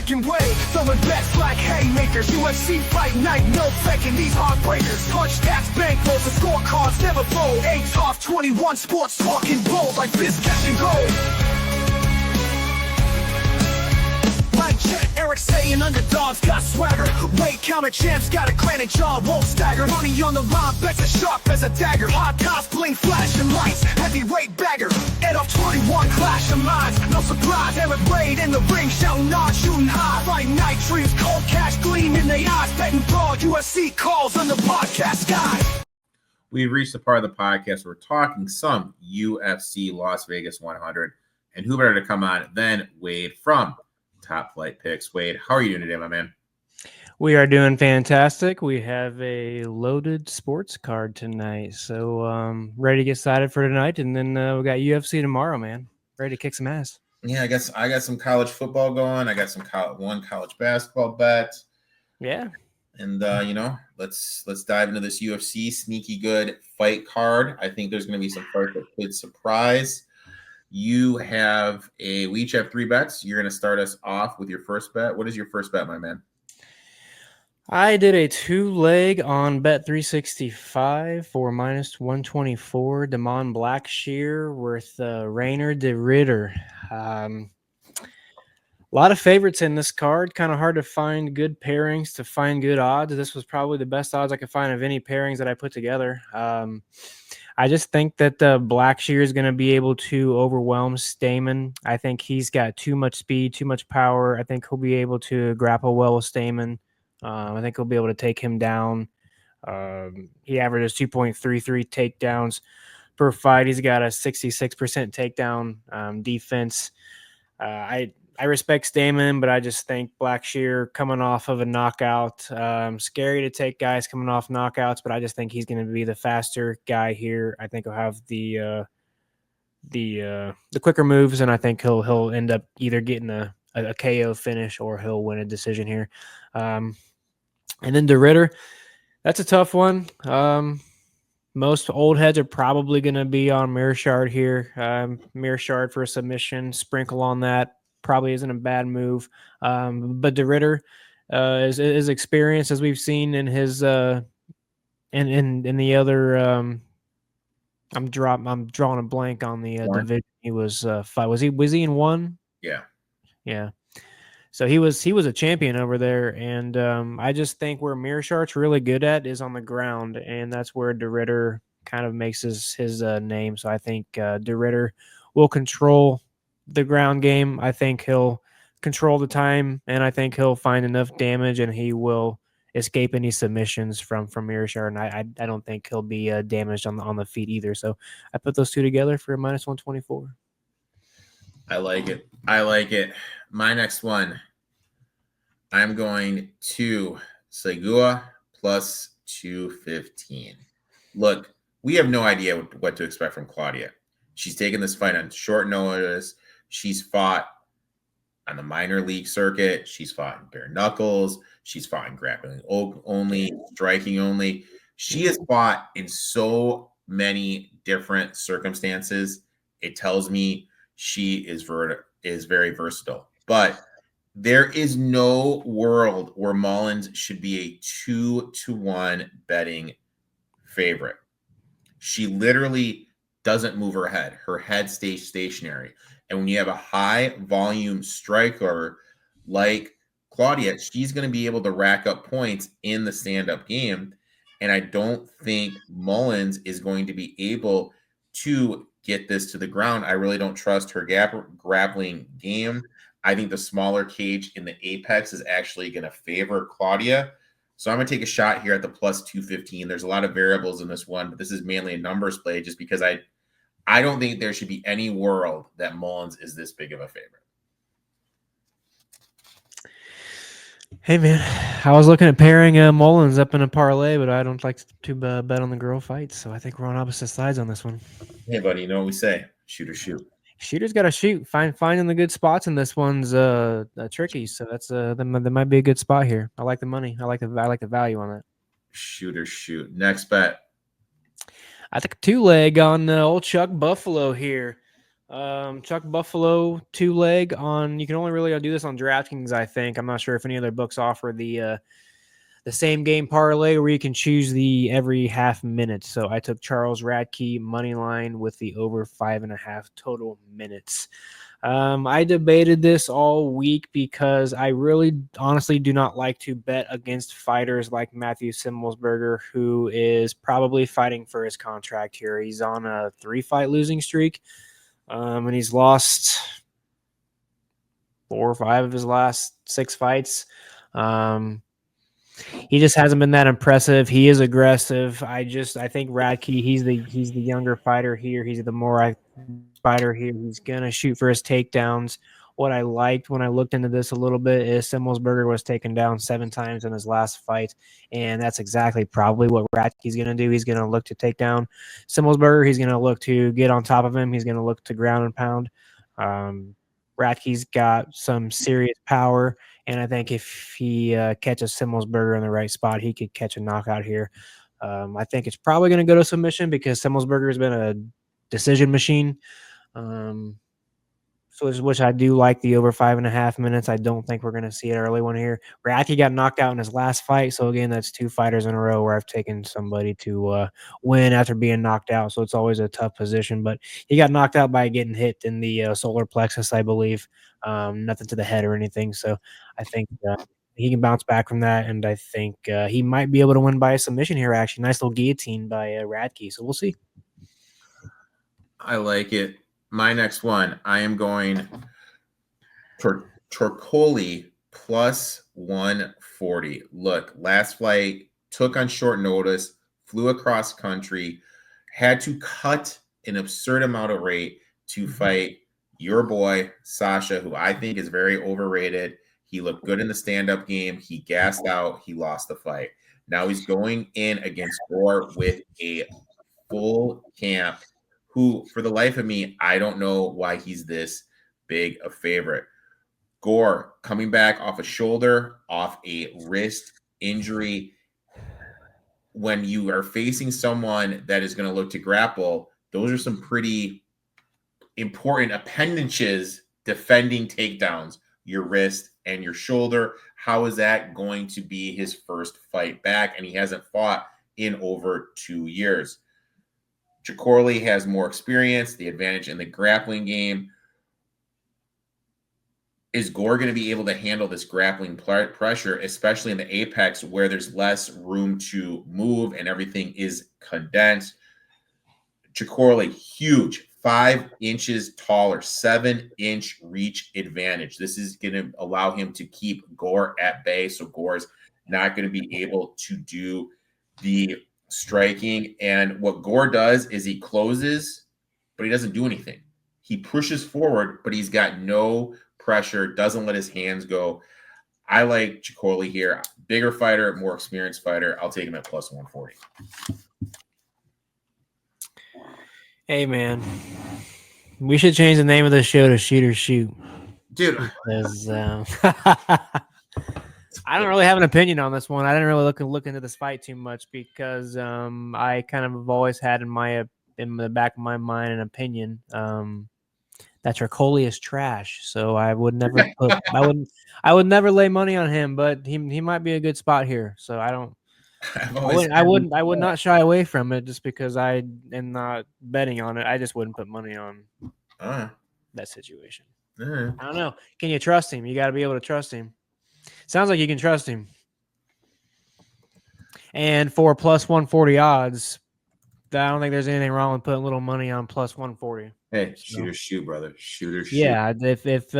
American way. Throwing bets like haymakers. UFC fight night, no faking these heartbreakers. Punch stats, bankrolls, the scorecards never fold. 8 off 21 sports talking bold like this catch and go. Eric saying underdogs got swagger. Weight counter champs got a granite jaw, won't stagger. Money on the line, bets as sharp as a dagger. Hot tops, bling, flashing lights, heavyweight bagger. Ed off 21, clash of minds. No surprise, Eric Blade in the ring, shouting hard, shooting high. Fight night dreams, cold cash gleam in their eyes. Betting broad, UFC calls on the podcast sky. We've reached the part of the podcast where we're talking some UFC Las Vegas 100. And who better to come on than Wade from Top Flight Picks. Wade, how are you doing today, my man? We are doing fantastic. We have a loaded sports card tonight, so ready to get excited for tonight. And then we got UFC tomorrow, man. Ready to kick some ass. Yeah, I guess I got some college football going. I got some college basketball bet. Yeah, and let's dive into this UFC sneaky good fight card. I think there's going to be some fights that could surprise. We each have 3 bets. You're going to start us off with your first bet. What is your first bet, my man? I did a 2-leg on Bet 365 for minus 124. Damon Blackshear with Rainer de Ridder. A lot of favorites in this card. Kind of hard to find good pairings, to find good odds. This was probably the best odds I could find of any pairings that I put together. I just think that Blackshear is going to be able to overwhelm Stamen. I think he's got too much speed, too much power. I think he'll be able to grapple well with Stamen. I think he'll be able to take him down. He averages 2.33 takedowns per fight. He's got a 66% takedown defense. I respect Stamen, but I just think Blackshear coming off of a knockout, scary to take guys coming off knockouts, but I just think he's going to be the faster guy here. I think he'll have the quicker moves, and I think he'll end up either getting a KO finish or he'll win a decision here. And then de Ridder, that's a tough one. Most old heads are probably going to be on Mearshard here. Mearshard for a submission, sprinkle on that. Probably isn't a bad move. But de Ridder is experienced, as we've seen in his in the other. I'm drawing a blank on the division. He was five. Was he in one? Yeah. So he was a champion over there, and I just think where Mearshard's really good at is on the ground, and that's where de Ridder kind of makes his name. So I think de Ridder will control the ground game. I think he'll control the time, and I think he'll find enough damage, and he will escape any submissions from Mearshard. And I don't think he'll be damaged on the feet either. So I put those two together for a minus 124. I like it. My next one, I'm going to Segura plus 215. Look, we have no idea what to expect from Claudia. She's taken this fight on short notice. She's fought on the minor league circuit. She's fought in bare knuckles. She's fought in grappling only, striking only. She has fought in so many different circumstances. It tells me she is very versatile. But there is no world where Mullins should be a 2-1 betting favorite. She literally doesn't move her head. Her head stays stationary. And when you have a high volume striker like Claudia, she's going to be able to rack up points in the stand-up game. And I don't think Mullins is going to be able to get this to the ground. I really don't trust her grappling game. I think the smaller cage in the apex is actually going to favor Claudia. So I'm going to take a shot here at the plus 215. There's a lot of variables in this one, but this is mainly a numbers play just because I don't think there should be any world that Mullins is this big of a favorite. Hey, man, I was looking at pairing Mullins up in a parlay, but I don't like to bet on the girl fights, so I think we're on opposite sides on this one. Hey, buddy, you know what we say? Shoot or shoot. Shooter's got to shoot. Finding the good spots in this one's tricky, so that's that might be a good spot here. I like the money. I like the value on that. Shoot or shoot. Next bet. I think a 2-leg on old Chuck Buffalo here. Chuck Buffalo 2-leg on. You can only really do this on DraftKings, I think. I'm not sure if any other books offer the same game parlay where you can choose the every half minute. So I took Charles Radke money line with the over 5.5 total minutes. I debated this all week because I really honestly do not like to bet against fighters like Matthew Simmelsberger, who is probably fighting for his contract here. He's on a 3-fight losing streak, and he's lost 4 or 5 of his last 6 fights. He just hasn't been that impressive. He is aggressive. I think Radke, he's the younger fighter here. He's the more fighter here. He's gonna shoot for his takedowns. What I liked when I looked into this a little bit is Simmelsberger was taken down 7 times in his last fight, and that's exactly probably what Radke's gonna do. He's gonna look to take down Simmelsberger. He's gonna look to get on top of him. He's gonna look to ground and pound. Radke's got some serious power. And I think if he catches Simmelsberger in the right spot, he could catch a knockout here. I think it's probably going to go to submission because Simmelsberger has been a decision machine. So which I do like the over 5.5 minutes. I don't think we're going to see an early one here. Radke got knocked out in his last fight. So again, that's 2 fighters in a row where I've taken somebody to win after being knocked out. So it's always a tough position. But he got knocked out by getting hit in the solar plexus, I believe. Nothing to the head or anything. So I think he can bounce back from that. And I think he might be able to win by a submission here, actually. Nice little guillotine by Radke. So we'll see. I like it. My next one, I am going Torcoli plus 140. Look, last flight, took on short notice, flew across country, had to cut an absurd amount of rate to fight your boy, Sasha, who I think is very overrated. He looked good in the stand-up game. He gassed out. He lost the fight. Now he's going in against Gore with a full camp who, for the life of me, I don't know why he's this big a favorite. Gore coming back off a shoulder, off a wrist injury. When you are facing someone that is going to look to grapple, those are some pretty important appendages defending takedowns, your wrist and your shoulder. How is that going to be his first fight back? And he hasn't fought in over 2 years. Chicorley has more experience, the advantage in the grappling game. Is Gore going to be able to handle this grappling pressure, especially in the apex where there's less room to move and everything is condensed? Chicorley, huge, 5 inches taller, 7-inch reach advantage. This is going to allow him to keep Gore at bay, so Gore's not going to be able to do the striking. And what Gore does is he closes, but he doesn't do anything. He pushes forward, but he's got no pressure, doesn't let his hands go. I like Chicorley here. Bigger fighter, more experienced fighter. I'll take him at plus 140. Hey, man. We should change the name of the show to Shoot or Shoot. Dude. Because, I don't really have an opinion on this one. I didn't really look into this fight too much because I kind of have always had in the back of my mind an opinion that Tricoli is trash. So I would never I would never lay money on him, but he might be a good spot here. So I would not shy away from it just because I am not betting on it. I just wouldn't put money on that situation. I don't know. Can you trust him? You got to be able to trust him. Sounds like you can trust him. And for plus 140 odds, I don't think there's anything wrong with putting a little money on plus 140. Hey, shoot or shoot, brother. Shoot or shoot. Yeah, if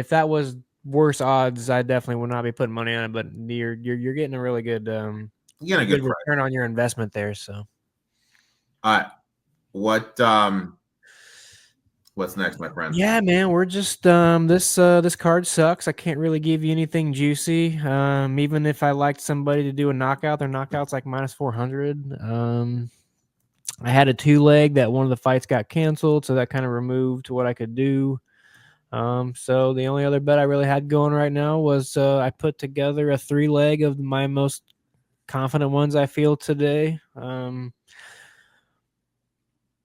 that was worse odds, I definitely would not be putting money on it. But you're getting a really good you get a good return on your investment there. So, what's next, my friend? Yeah, man, we're just this card sucks. I can't really give you anything juicy. Even if I liked somebody to do a knockout, their knockout's like minus 400. I had a 2-leg that one of the fights got canceled, so that kind of removed what I could do. So the only other bet I really had going right now was I put together a 3-leg of my most confident ones I feel today.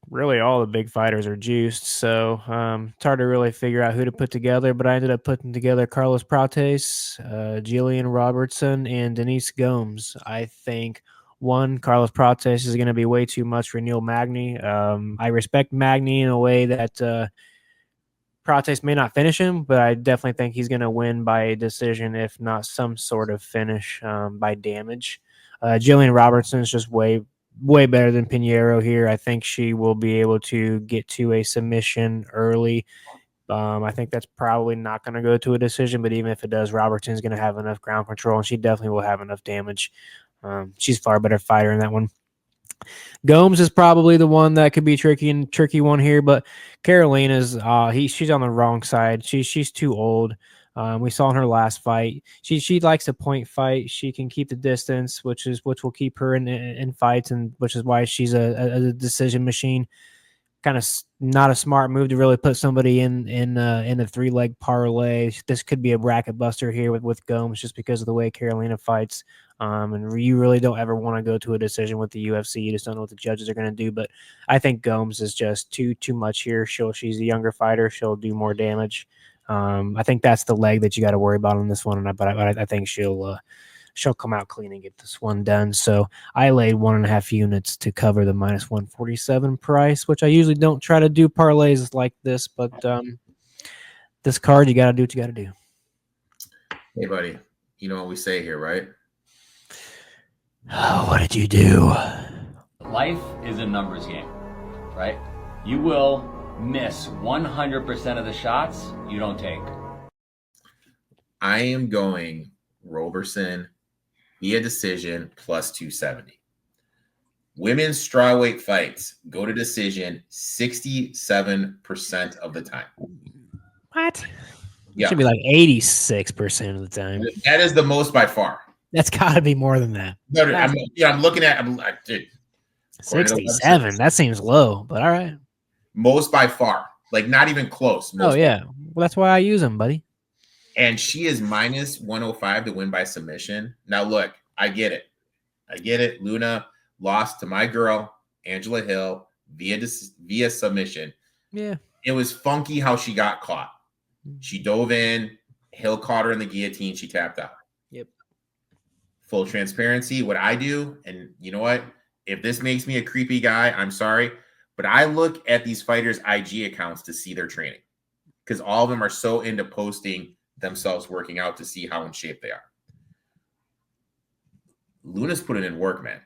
really all the big fighters are juiced, so it's hard to really figure out who to put together. But I ended up putting together Carlos Prates, Jillian Robertson, and Denise Gomes. I think one, Carlos Prates is going to be way too much for Neil Magny. I respect Magny in a way that Prates may not finish him, but I definitely think he's going to win by a decision, if not some sort of finish by damage. Jillian Robertson is just way better than Pinheiro here. I think she will be able to get to a submission early. I think that's probably not going to go to a decision, but even if it does, Robertson's going to have enough ground control, and she definitely will have enough damage. She's far better fighter in that one. Gomes is probably the one that could be tricky one here, but Carolina's she's on the wrong side. She's too old. We saw in her last fight. She likes to point fight. She can keep the distance, which will keep her in fights, and which is why she's a decision machine. Kind of not a smart move to really put somebody in a 3-leg parlay. This could be a bracket buster here with Gomes, just because of the way Carolina fights. And you really don't ever want to go to a decision with the UFC. You just don't know what the judges are going to do. But I think Gomes is just too much here. She's a younger fighter. She'll do more damage. I think that's the leg that you got to worry about on this one. But I think she'll come out clean and get this one done. So I laid 1.5 units to cover the -147 price, which I usually don't try to do parlays like this, but this card, you got to do what you got to do. Hey, buddy, you know what we say here, right? Oh, what did you do? Life is a numbers game, right? You will miss 100% of the shots you don't take. I am going Roberson via decision plus 270. Women's strawweight fights go to decision 67% of the time. What? Yeah. It should be like 86% of the time. That is the most by far. That's got to be more than that. No, I'm looking at dude, 67. That seems low, but all right. Most by far. Like not even close. Oh, yeah. Well, that's why I use them, buddy. And she is -105 to win by submission. Now, look, I get it. Luna lost to my girl, Angela Hill, via submission. Yeah. It was funky how she got caught. She dove in. Hill caught her in the guillotine. She tapped out. Yep. Full transparency, what I do, and you know what? If this makes me a creepy guy, I'm sorry. But I look at these fighters' IG accounts to see their training because all of them are so into posting themselves working out to see how in shape they are. Luna's putting in work, man.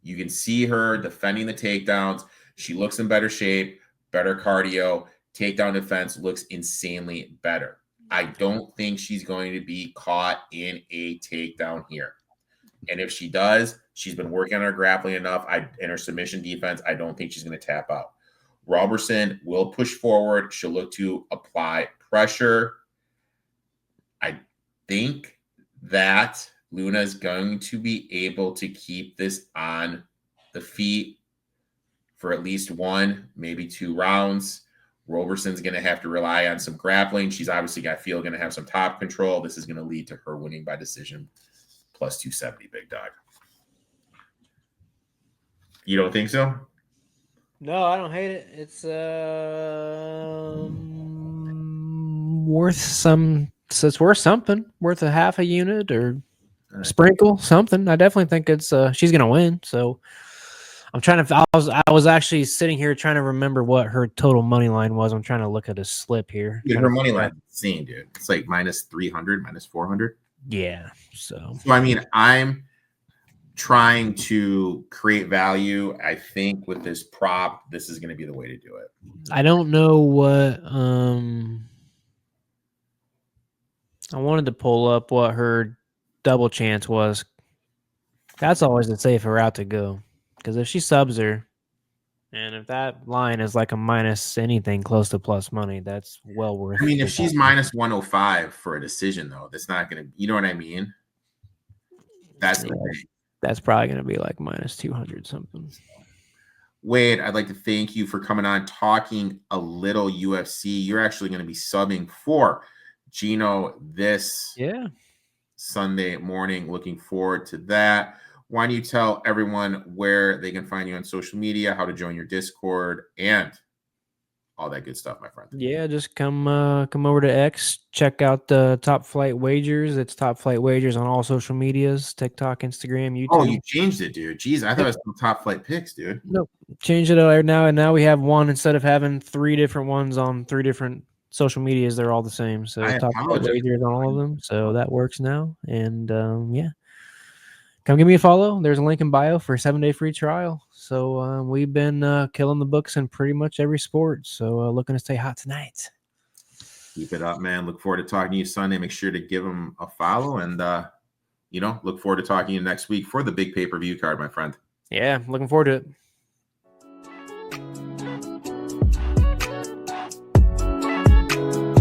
You can see her defending the takedowns. She looks in better shape, better cardio. Takedown defense looks insanely better. I don't think she's going to be caught in a takedown here. And if she does, she's been working on her grappling enough. In her submission defense, I don't think she's going to tap out. Roberson will push forward. She'll look to apply pressure. I think that Luna is going to be able to keep this on the feet for at least 1, maybe 2 rounds. Roberson's going to have to rely on some grappling. She's obviously, I feel, going to have some top control. This is going to lead to her winning by decision plus 270, big dog. You don't think so? No, I don't hate it. It's worth some. So it's worth something. Worth a half a unit or sprinkle something. I definitely think it's. She's gonna win. So I'm trying to. I was actually sitting here trying to remember what her total money line was. I'm trying to look at a slip here. Dude, her money line is insane, dude. It's like -300, -400. Yeah. So I mean, I'm trying to create value. I think with this prop, this is going to be the way to do it. I don't know what. I wanted to pull up what her double chance was. That's always the safer route to go. Because if she subs her, and if that line is like a minus anything close to plus money, that's well worth it. I mean, if she's -105 for a decision, though, that's not going to, you know what I mean? That's the thing. That's probably going to be like -200 something. Wade, I'd like to thank you for coming on, talking a little UFC. You're actually going to be subbing for Gino this Sunday morning. Looking forward to that. why don't you tell everyone where they can find you on social media, how to join your Discord, and all that good stuff, my friend. Yeah, just come over to X, check out the Top Flight Wagers. It's Top Flight Wagers on all social medias, TikTok, Instagram, YouTube. Oh, you changed it, dude. Jeez, I thought it was some Top Flight picks, dude. Nope, changed it out now, and now we have one instead of having 3 different ones on 3 different social medias. They're all the same. So I Top Flight apologize. Wagers on all of them. So that works now. And yeah, come give me a follow. There's a link in bio for a 7-day free trial. So we've been killing the books in pretty much every sport. So looking to stay hot tonight. Keep it up, man. Look forward to talking to you Sunday. Make sure to give them a follow, and look forward to talking to you next week for the big pay-per-view card, my friend. Yeah, looking forward to it.